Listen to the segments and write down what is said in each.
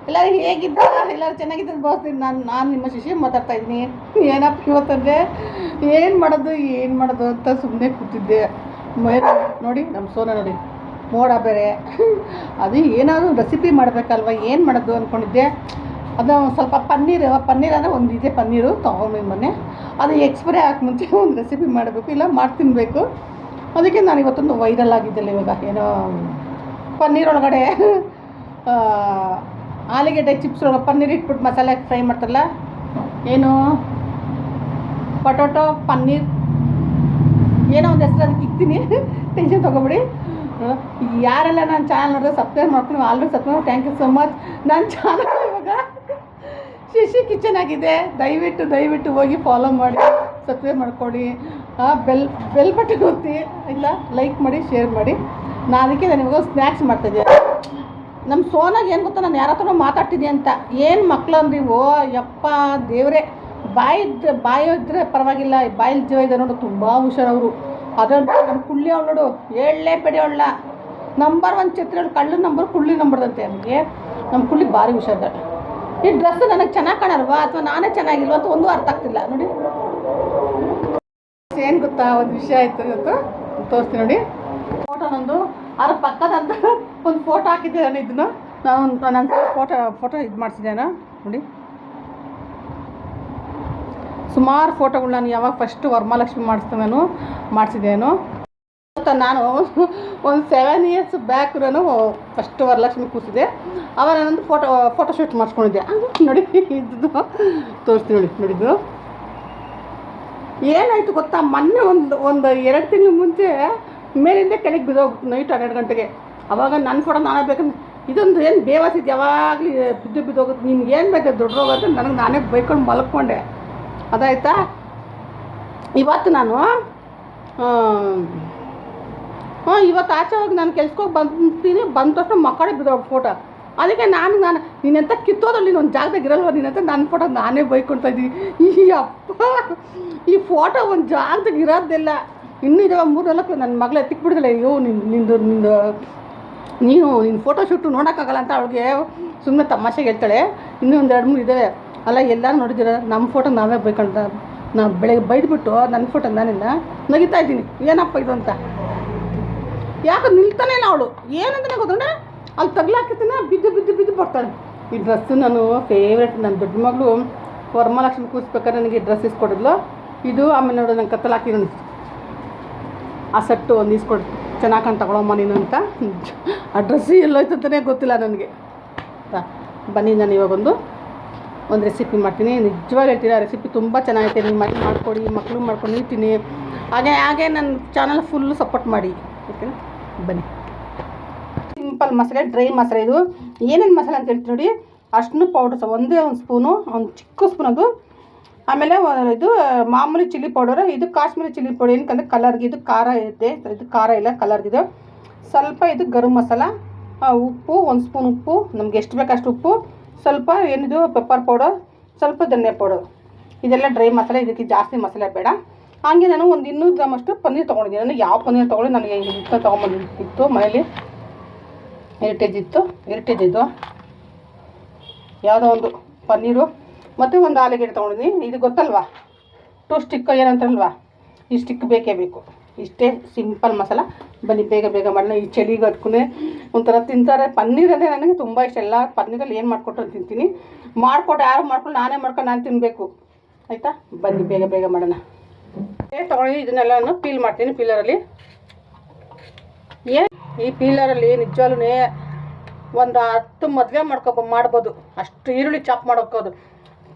ಎಲ್ಲರೂ ಹೇಗಿದ್ದ, ಎಲ್ಲರೂ ಚೆನ್ನಾಗಿದ್ದು ಭಾವಿಸ್ತೀನಿ. ನಾನು ನಿಮ್ಮ ಶಿಷ್ಯ ಮಾತಾಡ್ತಾ ಇದ್ದೀನಿ. ಏನಪ್ಪ ಇವತ್ತಂದರೆ ಏನು ಮಾಡೋದು ಅಂತ ಸುಮ್ಮನೆ ಕೂತಿದ್ದೆ. ನೋಡಿ ನಮ್ಮ ಸೋನ ನೋಡಿ ಮೋಡ ಬೇರೆ ಅದು ಏನಾದರೂ ರೆಸಿಪಿ ಮಾಡಬೇಕಲ್ವ, ಏನು ಮಾಡೋದು ಅಂದ್ಕೊಂಡಿದ್ದೆ. ಅದು ಸ್ವಲ್ಪ ಪನ್ನೀರ್ ಅಂದರೆ ಒಂದು ಇದೆ ಪನ್ನೀರು ತೊಗೊಂಡು ಮೊನ್ನೆ, ಅದು ಎಕ್ಸ್ಪೈರಿ ಹಾಕಿ ಮುಂಚೆ ಒಂದು ರೆಸಿಪಿ ಮಾಡಬೇಕು, ಇಲ್ಲ ಮಾಡಿ ತಿನ್ನಬೇಕು. ಅದಕ್ಕೆ ನಾನು ಇವತ್ತೊಂದು ವೈರಲ್ ಆಗಿದ್ದಲ್ಲ ಇವಾಗ, ಏನೋ ಪನ್ನೀರ್ ಒಳಗಡೆ ಆಲೂಗೆಡ್ಡೆ ಚಿಪ್ಸ್ ಒಳಗೆ ಪನ್ನೀರ್ ಇಟ್ಬಿಟ್ಟು ಮಸಾಲೆ ಫ್ರೈ ಮಾಡ್ತಾರಲ್ಲ, ಏನು ಪೊಟೊಟೊ ಪನ್ನೀರ್ ಏನೋ ಒಂದು ಹೆಸರು, ಅದಕ್ಕೆ ಇಕ್ತೀನಿ, ಟೆನ್ಷನ್ ತೊಗೊಬಿಡಿ. ಯಾರೆಲ್ಲ ನನ್ನ ಚಾನಲ್ ನೋಡಿದ್ರೆ ಸಬ್ಸ್ಕ್ರೈಬ್ ಮಾಡ್ಕೊಂಡು already subscribe, thank you so much. ನನ್ನ ಚಾನಲ್ ಇವಾಗ ಶಿಶಿ ಕಿಚನ್ ಆಗಿದೆ. ದಯವಿಟ್ಟು ಹೋಗಿ ಫಾಲೋ ಮಾಡಿ, ಸಬ್ಸ್ಕ್ರೈಬ್ ಮಾಡ್ಕೊಳ್ಳಿ, ಬೆಲ್ ಬಟನ್ ಒತ್ತಿ ಆಯಿತಾ, ಲೈಕ್ ಮಾಡಿ, ಶೇರ್ ಮಾಡಿ. ನಾನು ಇವಾಗ ಸ್ನ್ಯಾಕ್ಸ್ ಮಾಡ್ತಾಯಿದ್ದೆ. ನಮ್ಮ ಸೋನಾಗ ಏನು ಗೊತ್ತಾ, ನಾನು ಯಾರ ಹತ್ರ ಮಾತಾಡ್ತಿದ್ದೆ ಅಂತ, ಏನು ಮಕ್ಳು ಅಂದ್ರಿ, ಓ ಯಪ್ಪ ದೇವರೇ, ಬಾಯಿ ಇದ್ದರೆ ಪರವಾಗಿಲ್ಲ, ಬಾಯಲ್ಲಿ ಜೀವ ಇದೆ ನೋಡು, ತುಂಬ ಹುಷಾರವರು. ಅದ್ರಲ್ಲಿ ನಮ್ಮ ಕುಳ್ಳಿ ಅವಳು ನೋಡು, ಹೇಳಲೇ ಬೇಡಿ ಅವಳ ನಂಬರ್ 1 ಛತ್ರಿ, ಅವಳು ಕಳ್ಳ ನಂಬರ್ ಕುಳ್ಳಿ ನಂಬರ್ದಂತೆ. ನನಗೆ ನಮ್ಮ ಕುಳ್ಳಿ ಭಾರಿ ಹುಷಾರಿದ್ದಾಳೆ. ಈ ಡ್ರೆಸ್ಸು ನನಗೆ ಚೆನ್ನಾಗಿ ಕಾಣಲ್ವಾ ಅಥವಾ ನಾನೇ ಚೆನ್ನಾಗಿಲ್ವ ಅಂತ ಒಂದು ಅರ್ಥ ಆಗ್ತಿಲ್ಲ. ನೋಡಿ ಏನು ಗೊತ್ತಾ, ಒಂದು ವಿಷಯ ಆಯಿತು ಇವತ್ತು, ತೋರಿಸ್ತೀನಿ ನೋಡಿ. ಫೋಟೋ ನಂದು ಅದ್ರ ಪಕ್ಕದಂತ ಒಂದು ಫೋಟೋ ಹಾಕಿದ್ದೆ ನಾನು. ಇದನ್ನು ನಾನು ಫೋಟೋ ಇದು ಮಾಡಿಸಿದ್ದೇನೋ ನೋಡಿ. ಸುಮಾರು ಫೋಟೋಗಳು ನಾನು ಯಾವಾಗ ಫಸ್ಟು ವರಮಹಾಲಕ್ಷ್ಮಿ ಮಾಡಿಸಿದ್ದೇನು ಅಂತ. ನಾನು ಒಂದು 7 ಇಯರ್ಸ್ ಬ್ಯಾಕ್ ನಾನು ಫಸ್ಟ್ ವರಲಕ್ಷ್ಮಿ ಕೂರಿಸಿದೆ. ಅವಾಗ ನಾನೊಂದು ಫೋಟೋಶೂಟ್ ಮಾಡಿಸ್ಕೊಂಡಿದ್ದೆ. ನೋಡಿ ಇದ್ದು ತೋರಿಸ್ತೀನಿ ನೋಡಿ. ನೋಡಿದ್ದು ಏನಾಯಿತು ಗೊತ್ತಾ, ಮೊನ್ನೆ ಒಂದು 2 ತಿಂಗಳ ಮುಂಚೆ ಮೇಲಿಂದ ಕೆಳಗೆ ಬಿದ್ದೋಗ್ಬಿಟ್ಟು ನೈಟ್ 12 ಗಂಟೆಗೆ. ಅವಾಗ ನನ್ನ ಫೋಟೋ ನಾನೇ ಬೇಕಂದ್ರೆ, ಇದೊಂದು ಏನು ಬೇವಾಸಿದ್ದು ಯಾವಾಗಲೂ ಬಿದ್ದೋಗುತ್ತೆ, ನಿಮ್ಗೆ ಏನು ಬೇಕು ದೊಡ್ಡ ರೋಗ ಅಂತ ನನಗೆ ನಾನೇ ಬೈಕೊಂಡು ಮಲ್ಕೊಂಡೆ. ಅದಾಯ್ತಾ, ಇವತ್ತು ನಾನು ಇವತ್ತು ಆಚೆ ಹೋಗಿ ನಾನು ಕೆಲ್ಸಕ್ಕೆ ಬಂದ ತಕ್ಷಣ ಮಕ್ಕಳೇ ಬಿದ್ದೋಗ್ಬಿಟ್ಟು ಫೋಟೋ. ಅದಕ್ಕೆ ನಾನು ನೀನೆಂತ ಕಿತ್ತೋದಲ್ಲಿ ಒಂದು ಜಾಗದಾಗ ಇರಲ್ವ ನೀನಂತ ನನ್ನ ಫೋಟೋ ನಾನೇ ಬೈಕೊಳ್ತಾ ಇದ್ದೀನಿ. ಈ ಅಪ್ಪ, ಈ ಫೋಟೋ ಒಂದು ಜಾಗದಾಗ ಇರೋದಿಲ್ಲ. ಇನ್ನೂ ಇದಾವೆ 3-4 ನನ್ನ ಮಗಳು ಎತ್ತಿಕ್ಬಿಡ್ದಲ್ಲ. ಅಯ್ಯೋ ನಿನ್ನ ಫೋಟೋಶೂಟು ನೋಡೋಕ್ಕಾಗಲ್ಲ ಅಂತ ಅವಳಿಗೆ ಸುಮ್ಮನೆ ತಮಾಷೆಗೆ ಹೇಳ್ತಾಳೆ. ಇನ್ನೂ ಒಂದು 2-3 ಇದ್ದಾವೆ. ಅಲ್ಲ ಎಲ್ಲರೂ ನೋಡಿದ್ದೀರ, ನಮ್ಮ ಫೋಟೋ ನಾವೇ ಬೈಕೊಂಡ. ನಾನು ಬೆಳಗ್ಗೆ ಬೈದ್ಬಿಟ್ಟು ನನ್ನ ಫೋಟೋ ನಾನಿನ್ನ ನಗಿತಾ ಇದ್ದೀನಿ, ಏನಪ್ಪ ಇದು ಅಂತ. ಯಾಕೆ ನಿಲ್ತಾನೆ ಇಲ್ಲ ಅವಳು, ಏನಂತಲೇ ಗೊತ್ತಂದ್ರೆ ಅಲ್ಲಿ ತಗ್ಲಾಕಿರ್ತೀನಿ, ಬಿದ್ದು ಬರ್ತಾಳೆ. ಈ ಡ್ರೆಸ್ಸು ನಾನು ಫೇವ್ರೇಟ್. ನನ್ನ ದೊಡ್ಡ ಮಗಳು ವರಮಹಾಲಕ್ಷ್ಮಿ ಕೂರಿಸ್ಬೇಕಾದ್ರೆ ನನಗೆ ಡ್ರೆಸ್ ಇಸ್ಕೊಡಿದ್ಲು. ಇದು ಆಮೇಲೆ ನೋಡು ನಂಗೆ ಕತ್ತಲು ಹಾಕಿರೋದು ಆ ಸೆಟ್ಟು ಒಂದು ಇಸ್ಕೊಡು, ಚೆನ್ನಾಗಿ ಕಾಣ್ ತಗೊಳಮ್ಮ ನೀನು ಅಂತ. ಆ ಡ್ರೆಸ್ಸು ಎಲ್ಲೋಯ್ತು ಅಂತಲೇ ಗೊತ್ತಿಲ್ಲ ನನಗೆ. ಬನ್ನಿ, ನಾನು ಇವಾಗ ಒಂದು ರೆಸಿಪಿ ಮಾಡ್ತೀನಿ. ನಿಜವಾಗಿ ಹೇಳ್ತೀನಿ, ಆ ರೆಸಿಪಿ ತುಂಬ ಚೆನ್ನಾಗೈತೆ. ನೀವು ಮಾಡಿಕೊಡಿ, ಮಕ್ಕಳು ಮಾಡ್ಕೊಂಡು ನೀಡ್ತೀನಿ. ಹಾಗೆ ನನ್ನ ಚಾನಲ್ ಫುಲ್ಲು ಸಪೋರ್ಟ್ ಮಾಡಿ, ಓಕೆನಾ? ಬನ್ನಿ. ಸಿಂಪಲ್ ಮಸಾಲೆ, ಡ್ರೈ ಮಸಾಲೆ. ಇದು ಏನೇನು ಮಸಾಲೆ ಅಂತ ಹೇಳ್ತೀನಿ ನೋಡಿ. ಅರ್ಶಿನ ಪೌಡರ್ ಒಂದೇ ಒಂದು ಸ್ಪೂನು, ಒಂದು ಚಿಕ್ಕ ಸ್ಪೂನ್ ಅದು. ಆಮೇಲೆ ಇದು ಮಾಮೂಲಿ ಚಿಲ್ಲಿ ಪೌಡರ್, ಇದು ಕಾಶ್ಮೀರಿ ಚಿಲ್ಲಿ ಪೌಡರ್. ಏನಕ್ಕಂದರೆ ಕಲರ್ಗೆ, ಇದು ಖಾರ ಇದೆ, ಇದು ಖಾರ ಇಲ್ಲ, ಕಲರ್ಗಿದೆ. ಸ್ವಲ್ಪ ಇದು ಗರಂ ಮಸಾಲ, ಉಪ್ಪು 1 ಸ್ಪೂನ್ ಉಪ್ಪು, ನಮ್ಗೆ ಎಷ್ಟು ಬೇಕು ಅಷ್ಟು ಉಪ್ಪು, ಸ್ವಲ್ಪ ಏನಿದು ಪೆಪ್ಪರ್ ಪೌಡರ್, ಸ್ವಲ್ಪ ಧನಿಯಾ ಪೌಡರ್. ಇದೆಲ್ಲ ಡ್ರೈ ಮಸಾಲೆ. ಇದಕ್ಕೆ ಜಾಸ್ತಿ ಮಸಾಲೆ ಬೇಡ. ಹಾಗೆ ನಾನು ಒಂದು 200 ಗ್ರಾಮ್ ಅಷ್ಟು ಪನ್ನೀರ್ ತೊಗೊಂಡಿದ್ದೀನಿ. ನಾನು ಯಾವ ಪನ್ನೀರ್ ತೊಗೊಳ್ಳಿ, ನನಗೆ ಇತ್ತು ತೊಗೊಂಬಂದಿತ್ತು ಮನೇಲಿ, ಹೆರಿಟೇಜ್ ಇದು ಯಾವುದೋ ಒಂದು ಪನ್ನೀರು, ಮತ್ತು ಒಂದು ಆಲೂಗೆಡ್ಡೆ ತೊಗೊಂಡಿದ್ದೀನಿ. ಇದು ಗೊತ್ತಲ್ವಾ, 2 ಸ್ಟಿಕ್ ಏನಂತಾರಲ್ವಾ, ಈ ಸ್ಟಿಕ್ ಬೇಕೇ ಬೇಕು. ಇಷ್ಟೇ ಸಿಂಪಲ್ ಮಸಾಲ. ಬನ್ನಿ ಬೇಗ ಮಾಡೋಣ. ಈ ಚಳಿಗೆ ಅದಕ್ಕೂ ಒಂಥರ ತಿಂತಾರೆ. ಪನ್ನೀರಂದರೆ ನನಗೆ ತುಂಬ ಇಷ್ಟ. ಎಲ್ಲ ಪನ್ನೀರಲ್ಲಿ ಏನು ಮಾಡಿಕೊಟ್ಟು ತಿಂತೀನಿ. ಯಾರು ಮಾಡ್ಕೊಂಡು ನಾನು ತಿನ್ನಬೇಕು, ಆಯಿತಾ? ಬನ್ನಿ ಬೇಗ ಮಾಡೋಣ. ತೊಗೊಂಡು ಇದನ್ನೆಲ್ಲ ಪೀಲ್ ಮಾಡ್ತೀನಿ ಪೀಲರಲ್ಲಿ. ಈ ಪೀಲರಲ್ಲಿ ನಿಜವಾಗ್ಲೂ ಒಂದು 10 ಮದುವೆ ಮಾಡ್ಬೋದು. ಅಷ್ಟು ಈರುಳ್ಳಿ ಚಾಪ್ ಮಾಡೋಕ್ಕೋದು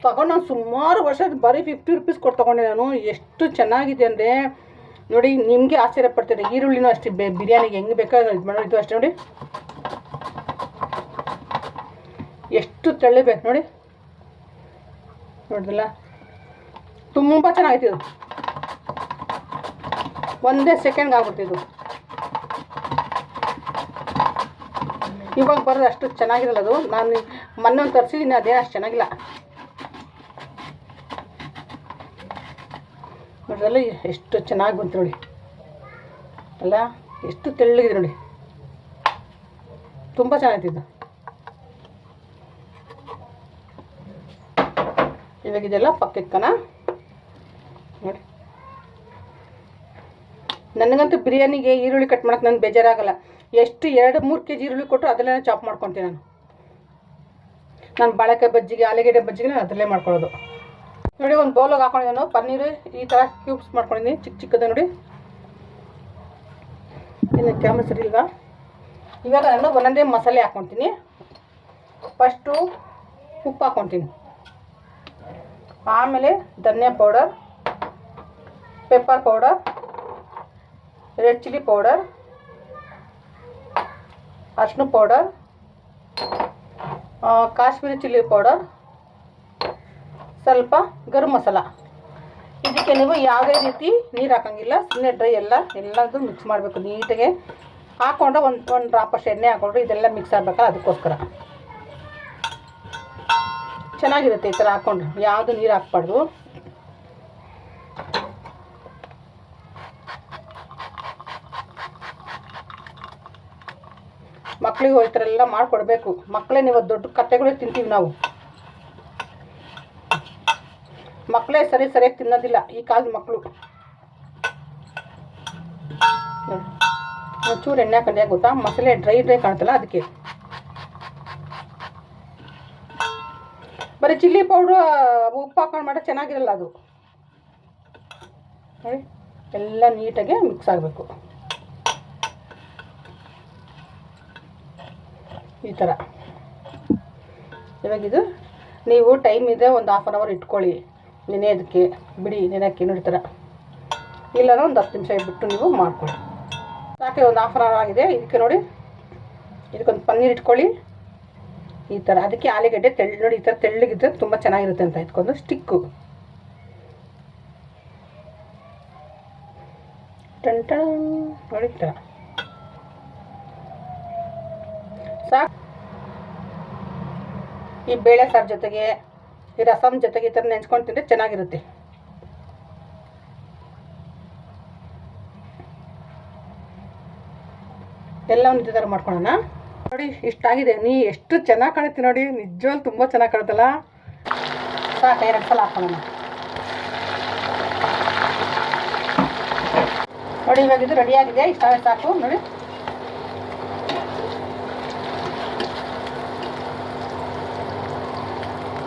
ತೊಗೊಂಡು ನಾನು ಸುಮಾರು ವರ್ಷ ಬರೀ 50 ರೂಪೀಸ್ ಕೊಟ್ಟು ತೊಗೊಂಡೆ ನಾನು. ಎಷ್ಟು ಚೆನ್ನಾಗಿದೆ ಅಂದರೆ ನೋಡಿ, ನಿಮಗೆ ಆಶ್ಚರ್ಯ ಪಡ್ತೀರಿ. ಈರುಳ್ಳಿನೂ ಅಷ್ಟೇ ಬಿರಿಯಾನಿಗೆ ಹೆಂಗೆ ಬೇಕಾದ್ರೆ ಇದು ಮಾಡೋ. ಇದು ಅಷ್ಟೇ ನೋಡಿ, ಎಷ್ಟು ತೆಳ್ಳಬೇಕು ನೋಡಿ, ನೋಡಿದ್ರಲ್ಲ, ತುಂಬ ಚೆನ್ನಾಗೈತೆ. ಇದು ಒಂದೇ ಸೆಕೆಂಡ್ಗೆ ಆಗ್ಬಿಡ್ತು. ಇದು ಇವಾಗ ಬರೋದು ಅಷ್ಟು ಚೆನ್ನಾಗಿರಲ್ಲ. ಅದು ನಾನು ಮೊನ್ನೆ ಒಂದು ತರಿಸಿದ್ದೀನಿ, ಅದೇನು ಅಷ್ಟು ಚೆನ್ನಾಗಿಲ್ಲ. ನೋಡಿದ್ರಲ್ಲ ಎಷ್ಟು ಚೆನ್ನಾಗಿ ಬಂತು ನೋಡಿ, ಅಲ್ಲ ಎಷ್ಟು ತೆಳ್ಳಗಿದೆ ನೋಡಿ, ತುಂಬ ಚೆನ್ನಾಗಿತ್ತು. ಇವಾಗ ಇದೆಲ್ಲ ಪಕ್ಕಿಕ್ಕನ ನೋಡಿ. ನನಗಂತೂ ಬಿರಿಯಾನಿಗೆ ಈರುಳ್ಳಿ ಕಟ್ ಮಾಡೋಕೆ ನನಗೆ ಬೇಜಾರಾಗಲ್ಲ. ಎಷ್ಟು 2-3 kg ಈರುಳ್ಳಿ ಕೊಟ್ಟರು ಅದರಲ್ಲೇ ಚಾಪ್ ಮಾಡ್ಕೊತೀನಿ ನಾನು ಬಾಳೆಕಾಯಿ ಬಜ್ಜಿಗೆ, ಆಲೂಗೆಡ್ಡೆ ಬಜ್ಜಿಗೆ ನಾನು ಅದರಲ್ಲೇ ಮಾಡ್ಕೊಳ್ಳೋದು. ನೋಡಿ ಒಂದು ಬೌಲಿಗೆ ಹಾಕೊಂಡಿದ್ದಾನು ಪನ್ನೀರು ಈ ಥರ ಕ್ಯೂಬ್ಸ್ ಮಾಡ್ಕೊಂಡಿದ್ದೀನಿ ಚಿಕ್ಕದ ನೋಡಿ. ಇನ್ನು ಕ್ಯಾಮ್ರಾ ಸರಿ ಇಲ್ವಾ? ಇವಾಗ ನಾನು ಒಂದೊಂದೇ ಮಸಾಲೆ ಹಾಕ್ಕೊತೀನಿ. ಫಸ್ಟು ಉಪ್ಪು ಹಾಕ್ಕೊತೀನಿ, ಆಮೇಲೆ ಧನಿಯಾ powder, pepper powder, red chilli powder, ಅರಿಶಿನ ಪೌಡರ್, ಕಾಶ್ಮೀರಿ ಚಿಲ್ಲಿ ಪೌಡರ್, ಸ್ವಲ್ಪ ಗರಂ ಮಸಾಲ. ಇದಕ್ಕೆ ನೀವು ಯಾವುದೇ ರೀತಿ ನೀರು ಹಾಕೋಂಗಿಲ್ಲ, ಸುಮ್ಮನೆ ಡ್ರೈ ಎಲ್ಲದೂ ಮಿಕ್ಸ್ ಮಾಡಬೇಕು ನೀಟಾಗೆ. ಹಾಕ್ಕೊಂಡ್ರೆ ಒಂದು ಡ್ರಾಪ್ ಅಷ್ಟು ಎಣ್ಣೆ ಹಾಕ್ಕೊಂಡ್ರೆ ಇದೆಲ್ಲ ಮಿಕ್ಸ್ ಆಗಬೇಕಲ್ಲ, ಅದಕ್ಕೋಸ್ಕರ ಚೆನ್ನಾಗಿರುತ್ತೆ ಈ ಥರ ಹಾಕ್ಕೊಂಡ್ರೆ. ಯಾವುದು ನೀರು ಹಾಕ್ಬಾರ್ದು. ಮಕ್ಕಳಿಗೆ ಈ ಥರ ಎಲ್ಲ ಮಾಡಿಕೊಡ್ಬೇಕು. ಮಕ್ಕಳೇ ನೀವು ದೊಡ್ಡ ಕತ್ತೆಗಳೇ ತಿಂತೀವಿ ನಾವು. ಮಕ್ಕಳೇ ಸರಿಯಾಗಿ ತಿನ್ನೋದಿಲ್ಲ ಈ ಕಾಲದ ಮಕ್ಕಳು. ಒಂಚೂರು ಎಣ್ಣೆ ಹಾಕೊಂಡೆ ಗೊತ್ತಾ, ಮಸಾಲೆ ಡ್ರೈ ಕಾಣ್ತಲ್ಲ ಅದಕ್ಕೆ. ಬರೀ ಚಿಲ್ಲಿ ಪೌಡ್ರು ಉಪ್ಪು ಹಾಕೊಂಡು ಮಾಡೋ ಚೆನ್ನಾಗಿರಲ್ಲ ಅದು. ನೋಡಿ ಎಲ್ಲ ನೀಟಾಗಿ ಮಿಕ್ಸ್ ಆಗಬೇಕು ಈ ಥರ. ಇವಾಗಿದು ನೀವು ಟೈಮ್ ಇದೆ ಒಂದು 1/2 hour ಇಟ್ಕೊಳ್ಳಿ ನೆನೆಯೋದಕ್ಕೆ, ಬಿಡಿ ನೆನೆಯೋಕ್ಕೆ ನೋಡಿ ಥರ. ಇಲ್ಲಾಂದ್ರೆ ಒಂದು 10 ನಿಮಿಷ ಬಿಟ್ಟು ನೀವು ಮಾಡ್ಕೊಳ್ಳಿ ಸಾಕೆ. ಒಂದು 1/2 hour ಆಗಿದೆ. ಇದಕ್ಕೆ ನೋಡಿ, ಇದಕ್ಕೊಂದು ಪನ್ನೀರ್ ಇಟ್ಕೊಳ್ಳಿ ಈ ಥರ. ಅದಕ್ಕೆ ಆಲೂಗಡ್ಡೆ ನೋಡಿ ಈ ಥರ ತೆಳ್ಳಗಿದ್ರೆ ತುಂಬ ಚೆನ್ನಾಗಿರುತ್ತೆ ಅಂತ ಇಟ್ಕೊಂಡು ಸ್ಟಿಕ್ಕು ಟನ್ ನೋಡಿ ಈ ಥರ ಸಾಕು. ಈ ಬೇಳೆ ಸಾರು ಜೊತೆಗೆ, ಈ ರಸಮ್ ಜೊತೆಗೆ ಈ ಥರ ನೆಂಚ್ಕೊಂಡು ತಿಂದರೆ ಚೆನ್ನಾಗಿರುತ್ತೆ. ಎಲ್ಲವನ್ನು ಇದೇ ಥರ ಮಾಡ್ಕೊಳ್ಳೋಣ. ನೋಡಿ ಇಷ್ಟಾಗಿದೆ. ಎಷ್ಟು ಚೆನ್ನಾಗಿ ಕಾಣುತ್ತೆ ನೋಡಿ, ನಿಜವಾಗ್ಲೂ ತುಂಬ ಚೆನ್ನಾಗಿ ಕಾಣುತ್ತಲ್ಲ. ಸಾಕು, 2 ಸಲ ಹಾಕೊಳ್ಳೋಣ. ನೋಡಿ ಇವಾಗ ಇದು ರೆಡಿಯಾಗಿದೆ. ಇಷ್ಟಾವೆ ಸಾಕು ನೋಡಿ.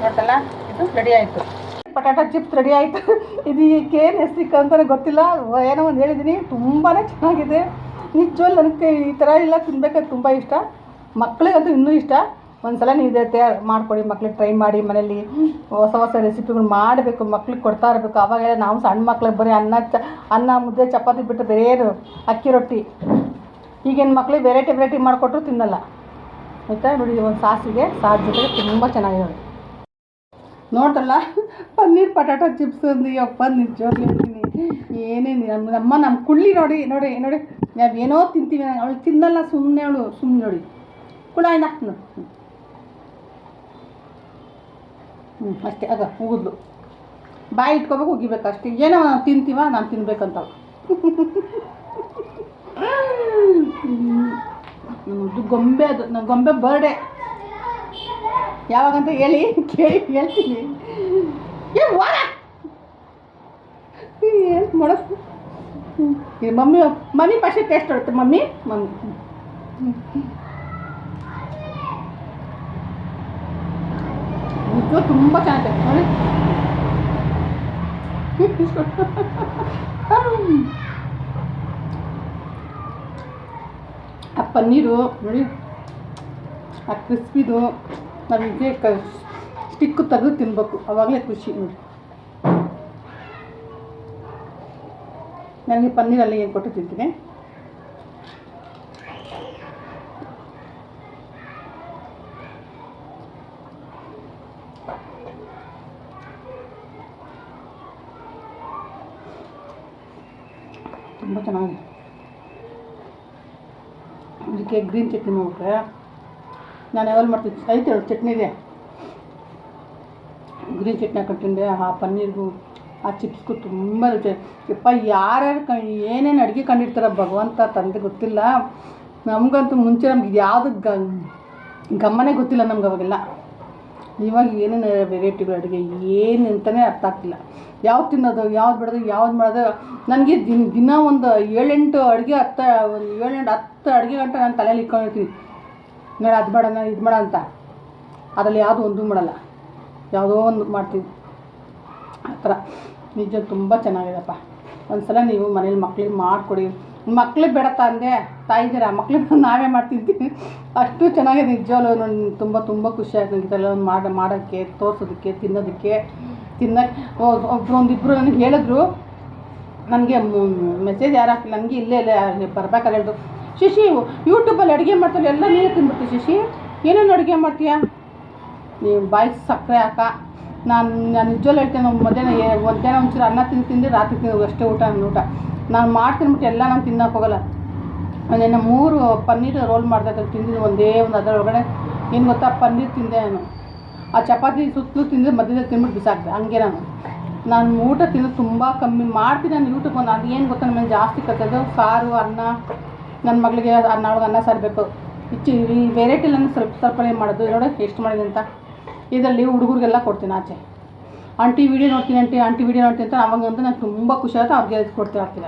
ನೋಡ್ತಲ್ಲ, ಇದು ರೆಡಿ ಆಯಿತು. ಪಟಾಟೊ ಚಿಪ್ಸ್ ರೆಡಿ ಆಯಿತು. ಇದು ಏನು ಹೆಸರು ಅಂತಲೇ ಗೊತ್ತಿಲ್ಲ, ಏನೋ ಒಂದು ಹೇಳಿದ್ದೀನಿ. ತುಂಬಾ ಚೆನ್ನಾಗಿದೆ ನಿಜವಲ್ಲ. ನನಗೆ ಈ ಥರ ಎಲ್ಲ ತಿನ್ಬೇಕಾದ್ರೆ ತುಂಬ ಇಷ್ಟ. ಮಕ್ಕಳಿಗಂತೂ ಇನ್ನೂ ಇಷ್ಟ. ಒಂದು ಸಲ ನೀವು ಇದೇ ತಯಾರು ಮಾಡಿಕೊಡಿ, ಮಕ್ಳಿಗೆ ಟ್ರೈ ಮಾಡಿ ಮನೇಲಿ. ಹೊಸ ರೆಸಿಪಿಗಳು ಮಾಡಬೇಕು, ಮಕ್ಳಿಗೆ ಕೊಡ್ತಾ ಇರಬೇಕು. ಆವಾಗೆಲ್ಲ ನಾವು ಸಣ್ಣ ಮಕ್ಳಿಗೆ ಬರೀ ಅನ್ನ ಮುದ್ದೆ ಚಪಾತಿ ಬಿಟ್ಟು ಬೇರೆ ಏನು ಅಕ್ಕಿ ರೊಟ್ಟಿ. ಈಗೇನು ಮಕ್ಳಿಗೆ ವೆರೈಟಿ ಮಾಡಿಕೊಟ್ರು ತಿನ್ನಲ್ಲ ಆಯಿತಾ. ನೋಡಿ ಒಂದು ಸಾಸಿಗೆ ಸಾಸ್ ಜೊತೆಗೆ ತುಂಬ ಚೆನ್ನಾಗಿದೆ. ನೋಡ್ರಲ್ಲ, ಪನ್ನೀರ್ ಪಟಾಟೊ ಚಿಪ್ಸ್ ಒಂದು ಯಪ್ಪ ನಿಜವಾಗ್ಲೂ ಹೇಳ್ತೀನಿ. ಏನೇನು ನಮ್ಮ ಕುಳ್ಳಿ ನೋಡಿ ನೋಡಿ ನೋಡಿ, ನಾವು ಏನೋ ತಿಂತೀವಿ. ಅವಳು ತಿನ್ನಲ್ಲ, ಸುಮ್ಮನೆ ನೋಡಿ ಕುಳಾಯಿನ ಹಾಕ್ನು ಅಷ್ಟೇ. ಆಗ ಉಗಿದ್ಲು, ಬಾಯಿ ಇಟ್ಕೋಬೇಕು, ಉಗಿಬೇಕು ಅಷ್ಟೇ. ಏನೋ ನಾವು ತಿಂತೀವ, ನಾನು ತಿನ್ಬೇಕಂತ. ಗೊಂಬೆ, ಅದು ನನ್ನ ಗೊಂಬೆ ಬರ್ಡೇ ಯಾವಾಗಂತ ಹೇಳ್ತೀನಿ. ಏನು ಮಾಡೋದು? ಮಮ್ಮಿ ಪಕ್ಷೆ ಟೇಸ್ಟ್ ಹೊಡುತ್ತೆ. ಮಮ್ಮಿ ಇದು ತುಂಬ ಚೆನ್ನಾಗಿದೆ ನೋಡಿ. ಆ ಪನ್ನೀರು ನೋಡಿ, ಆ ಕ್ರಿಸ್ಪಿದು ನಮಗೆ ಸ್ಟಿಕ್ಕು ತೆಗೆದು ತಿನ್ಬೇಕು, ಆವಾಗಲೇ ಖುಷಿ ನೋಡಿ. ನನಗೆ ಪನ್ನೀರಲ್ಲಿ ಏನು ಕೊಟ್ಟು ತಿಂತೀನಿ. ತುಂಬ ಚೆನ್ನಾಗಿದೆ. ಇದಕ್ಕೆ ಗ್ರೀನ್ ಚಟ್ನಿ ಮಾಡ್ಬಿಟ್ರೆ ನಾನು ಯಾವಾಗ ಮಾಡ್ತೀನಿ, ಐತೆ ಚಟ್ನಿ ಇದೆ, ಗ್ರೀನ್ ಚಟ್ನಿ ಹಾಕೊಂಡು ತಿಂದೆ. ಆ ಪನ್ನೀರ್ಗೂ ಆ ಚಿಪ್ಸ್ಗೂ ತುಂಬ ರುಚಿ. ಯಪ್ಪ, ಯಾರ್ಯಾರು ಏನೇನು ಅಡುಗೆ ಕಂಡಿರ್ತಾರೆ ಭಗವಂತ ತಂದೆ ಗೊತ್ತಿಲ್ಲ. ನಮಗಂತೂ ಮುಂಚೆ ನಮ್ಗೆ ಯಾವುದು ಗಮನೇ ಗೊತ್ತಿಲ್ಲ ನಮ್ಗೆ ಅವಾಗೆಲ್ಲ. ಇವಾಗ ಏನೇನು ವೆರೈಟಿಗಳು ಅಡುಗೆ ಏನು ಅಂತಲೇ ಅರ್ಥ ಆಗ್ತಿಲ್ಲ. ಯಾವ್ದು ತಿನ್ನೋದು, ಯಾವ್ದು ಬಿಡೋದು, ಯಾವ್ದು ಮಾಡೋದು. ನನಗೆ ದಿನ ಒಂದು 7-8 ಅಡುಗೆ ಒಂದು 7-10 ಅಡುಗೆ ಗಂಟೆ ನಾನು ತಲೆಯಲ್ಲಿ ಇಟ್ಕೊಂಡಿರ್ತೀನಿ. ನಾನು ಅದು ಮಾಡೋಣ ಇದು ಮಾಡೋಣ ಅಂತ. ಅದರಲ್ಲಿ ಯಾವುದೂ ಒಂದೂ ಮಾಡಲ್ಲ, ಯಾವುದೋ ಒಂದು ಮಾಡ್ತೀವಿ ಆ ಥರ. ನಿಜ ತುಂಬ ಚೆನ್ನಾಗಿದೆಪ್ಪ. ಒಂದು ಸಲ ನೀವು ಮನೇಲಿ ಮಕ್ಳಿಗೆ ಮಾಡಿಕೊಡಿ. ಮಕ್ಳಿಗೆ ಬೇಡ ತಂದೆ ತಾಯಿದ್ದೀರ, ಮಕ್ಳಿಗೆ ನಾವೇ ಮಾಡ್ತಿರ್ತೀವಿ. ಅಷ್ಟು ಚೆನ್ನಾಗಿದೆ ನಿಜವಾಗ್ಲೂ. ನಾನು ತುಂಬ ಖುಷಿ ಆಯ್ತು ಇದೆಲ್ಲ ಒಂದು ಮಾಡೋಕ್ಕೆ, ತೋರಿಸೋದಕ್ಕೆ, ತಿನ್ನೋದಕ್ಕೆ. ಒಂದಿಬ್ಬರು ನನಗೆ ಹೇಳಿದ್ರು, ನನಗೆ ಮೆಸೇಜ್ ಯಾರು ಹಾಕಿಲ್ಲ, ನನಗೆ ಇಲ್ಲೇ ಬರ್ಬೇಕಾದ್ರೆ ಹೇಳಿದ್ರು, ಶಶಿ ಯೂಟ್ಯೂಬಲ್ಲಿ ಅಡುಗೆ ಮಾಡ್ತಾರೆ ಎಲ್ಲ ನೀವೇ ತಿನ್ಬಿಡ್ತೀವಿ ಶಶಿ, ಏನೇನು ಅಡುಗೆ ಮಾಡ್ತೀಯಾ ನೀವು, ಬಾಯಿ ಸಕ್ಕರೆ ಹಾಕ. ನಾನು ನಿಜವಾಗ್ಲೂ ಹೇಳ್ತೇನೆ, ಮಧ್ಯಾಹ್ನ ಒಂಚೂರು ಅನ್ನ ತಿಂದು ರಾತ್ರಿ ತಿನ್ನೋದು ಅಷ್ಟೇ ಊಟ. ನನ್ನ ಊಟ ನಾನು ಮಾಡ್ತಿನ್ಬಿಟ್ಟು ಎಲ್ಲ ನಾನು ತಿನ್ನೋಕೆ ಹೋಗಲ್ಲ. ನಾನು 3 ಪನ್ನೀರ್ ರೋಲ್ ಮಾಡಿದೆ, ತಿಂದಿದ್ದು ಒಂದೇ ಒಂದು. ಅದರೊಳಗಡೆ ಏನು ಗೊತ್ತಾ, ಪನ್ನೀರ್ ತಿಂದೆ ನಾನು. ಆ ಚಪಾತಿ ಸುತ್ತಲೂ ತಿಂದು ಮಧ್ಯದಲ್ಲಿ ತಿಂದ್ಬಿಟ್ಟು ಬಿಸಾಕ್ದೆ. ಹಂಗೆ ನಾನು ಊಟ ತಿನ್ನೋದು ತುಂಬ ಕಮ್ಮಿ ಮಾಡ್ತೀನಿ. ನಾನು ಯೂಟ್ಯೂಬ್ ಒಂದು ಅದು ಏನು ಗೊತ್ತಾ, ನನ್ನ ಜಾಸ್ತಿ ಕತ್ತೋದು ಸಾರು, ಅನ್ನ. ನನ್ನ ಮಗಳಿಗೆ ನಾಳೆ ಅನ್ನ ಸಾರು ಬೇಕು. ಈ ವೆರೈಟಿ ನಾನು ಸ್ವಲ್ಪನೇ ಮಾಡೋದು. ನೋಡಿ ಎಷ್ಟು ಮಾಡಿದೆ ಅಂತ. ಇದರಲ್ಲಿ ಹುಡುಗರಿಗೆಲ್ಲ ಕೊಡ್ತೀನಿ ಆಚೆ. ಆಂಟಿ ವೀಡಿಯೋ ನೋಡ್ತೀನಿ ಆಂಟಿ ವೀಡಿಯೋ ನೋಡ್ತೀನಿ ಅಂತ ಅವಾಗಂತೂ ನಂಗೆ ತುಂಬ ಖುಷಿ ಆಗುತ್ತೆ. ಅವ್ರಿಗೆ ಕೊಡ್ತಾ ಇರ್ತೀನಿ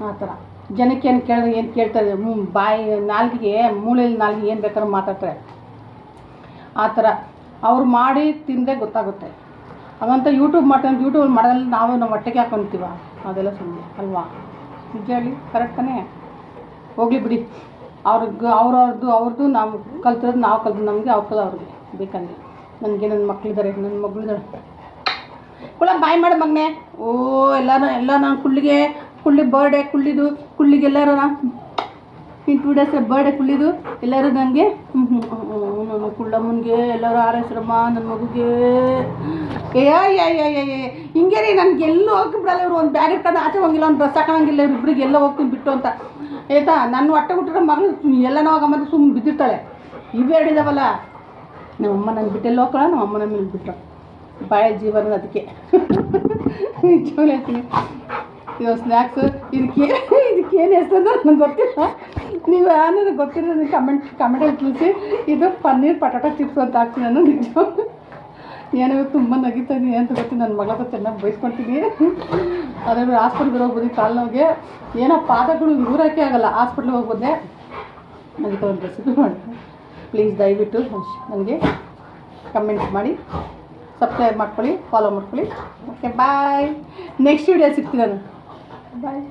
ಆ ಥರ. ಜನಕ್ಕೆ ಏನು ಕೇಳಿದ್ರೆ ಏನು ಕೇಳ್ತಾರೆ, ಬಾಯಿ ನಾಲ್ಗಿಗೆ ಮೂಳೆಯಲ್ಲಿ ನಾಲ್ಗೆ ಏನು ಬೇಕಾದ್ರೂ ಮಾತಾಡ್ತಾರೆ ಆ ಥರ. ಅವ್ರು ಮಾಡಿ ತಿಂದರೆ ಗೊತ್ತಾಗುತ್ತೆ. ಹಾಗಂತ ಯೂಟ್ಯೂಬ್ ಮಾಡ್ತಾರೆ, ಯೂಟ್ಯೂಬ್ ಮಾಡೋದ್ರಲ್ಲಿ ನಾವು ಹೊಟ್ಟೆಗೆ ಹಾಕ್ಕೊಂತೀವ, ಅದೆಲ್ಲ ಸುಮ್ಮನೆ ಅಲ್ವಾ? ನಿಜ ಹೇಳಿ, ಕರೆಕ್ಟ್ ತಾನೇ? ಹೋಗಲಿ ಬಿಡಿ. ಅವ್ರದ್ದು ನಾವು ಕಲ್ತಿರೋದು ನಾವು ಕಲ್ತು ನಮಗೆ ಅವ್ರಿಗೆ ಬೇಕಂದ್ರೆ. ನನಗೆ ನನ್ನ ಮಕ್ಕಳಿದ್ದಾರೆ, ನನ್ನ ಮಗಳಿದ್ದಾರೆ. ಬಾಯ್ ಮಾಡು ಮಗನೆ. ಎಲ್ಲ ನಾನು ಕುಳ್ಳಿ ಬರ್ಡೇ ಕುಳ್ಳಿಗೆಲ್ಲರೂ ಇಂಟು ಡೇಸ್ ಬರ್ಡೇ ಕುಳ್ಳಿದು ಎಲ್ಲರೂ ನನಗೆ ನನ್ನ ಕುಳ್ಳಮ್ಮನಿಗೆ ಎಲ್ಲರೂ ಆರೈಸ್ರಮ್ಮ, ನನ್ನ ಮಗುಗೆ. ಹಿಂಗೆ ರೀ, ನನಗೆಲ್ಲೂ ಹೋಗಿ ಬಿಡಲ್ಲ ಇವರು. ಒಂದು ಬ್ಯಾಗ್ ಇಟ್ಕೊಂಡು ಆಚೆ ಹೋಗಿಲ್ಲ, ಒಂದು ಡ್ರೆಸ್ ಹಾಕೋಂಗಿಲ್ಲ, ಇಬ್ಬರಿಗೆ ಎಲ್ಲ ಹೋಗ್ತೀನಿ ಬಿಟ್ಟು ಅಂತ ಆಯಿತಾ. ನನ್ನ ಹೊಟ್ಟೆ ಹುಟ್ಟಿರೋ ಮಗಳು ಎಲ್ಲನೋ ಹೋಗಂಬಂದು ಸುಮ್ಮನೆ ಬಿದ್ದಿರ್ತಾಳೆ. ಇವೇ ಹಿಡಿದವಲ್ಲ, ನಮ್ಮಮ್ಮ ನನ್ನ ಬಿಟ್ಟೆಲ್ಲ ಹೋಗೋಣ, ನಮ್ಮಮ್ಮ ನಮ್ಮ ಮೇಲೆ ಬಿಟ್ಟರು. ಬಾಯ ಜೀವನ ಅದಕ್ಕೆ ನಿಜವಾಗ್ಲೂ ಹೇಳ್ತೀನಿ. ಇದು ಸ್ನ್ಯಾಕ್ಸು, ಇದಕ್ಕೇನು ಹೆಸರು ನನಗೆ ಗೊತ್ತಿಲ್ಲ. ನೀವು ಯಾರು ಗೊತ್ತಿರೋ ನನಗೆ ಕಮೆಂಟಲ್ಲಿ ತಿಳಿಸಿ. ಇದು ಪನ್ನೀರ್ ಪಟಾಟೊ ಚಿಪ್ಸ್ ಅಂತ ಹಾಕ್ತೀನಿ ನಾನು. ನಿಜವಾಗ್ಲೂ ಏನೋ ತುಂಬ ನಗಿತಾ ಇದ್ದೀನಿ ಅಂತ ಗೊತ್ತಿ. ನನ್ನ ಮಗಳ ಹತ್ರ ಚೆನ್ನಾಗಿ ಬೈಸ್ಕೊಳ್ತೀನಿ. ಅದೇ ಹಾಸ್ಪಿಟ್ಲ್ಗೆ ಹೋಗ್ಬೋದು, ಕಾಲು ನೋವಿಗೆ ಏನೋ ಪಾದಗಳು ಊರೋಕ್ಕೆ ಆಗಲ್ಲ. ಹಾಸ್ಪಿಟ್ಲಿಗೆ ಹೋಗ್ಬೋದೆ. ಅದಕ್ಕೆ ಒಂದು ರೆಸಿಪಿ ಮಾಡ್ತೀನಿ. ಪ್ಲೀಸ್ ದಯವಿಟ್ಟು ನನಗೆ ಕಮೆಂಟ್ ಮಾಡಿ, ಸಬ್ಸ್ಕ್ರೈಬ್ ಮಾಡ್ಕೊಳ್ಳಿ, ಫಾಲೋ ಮಾಡ್ಕೊಳ್ಳಿ. Okay bye. ನೆಕ್ಸ್ಟ್ ವೀಡಿಯೋ ಸಿಗ್ತೀನಿ ನಾನು. ಬಾಯ್.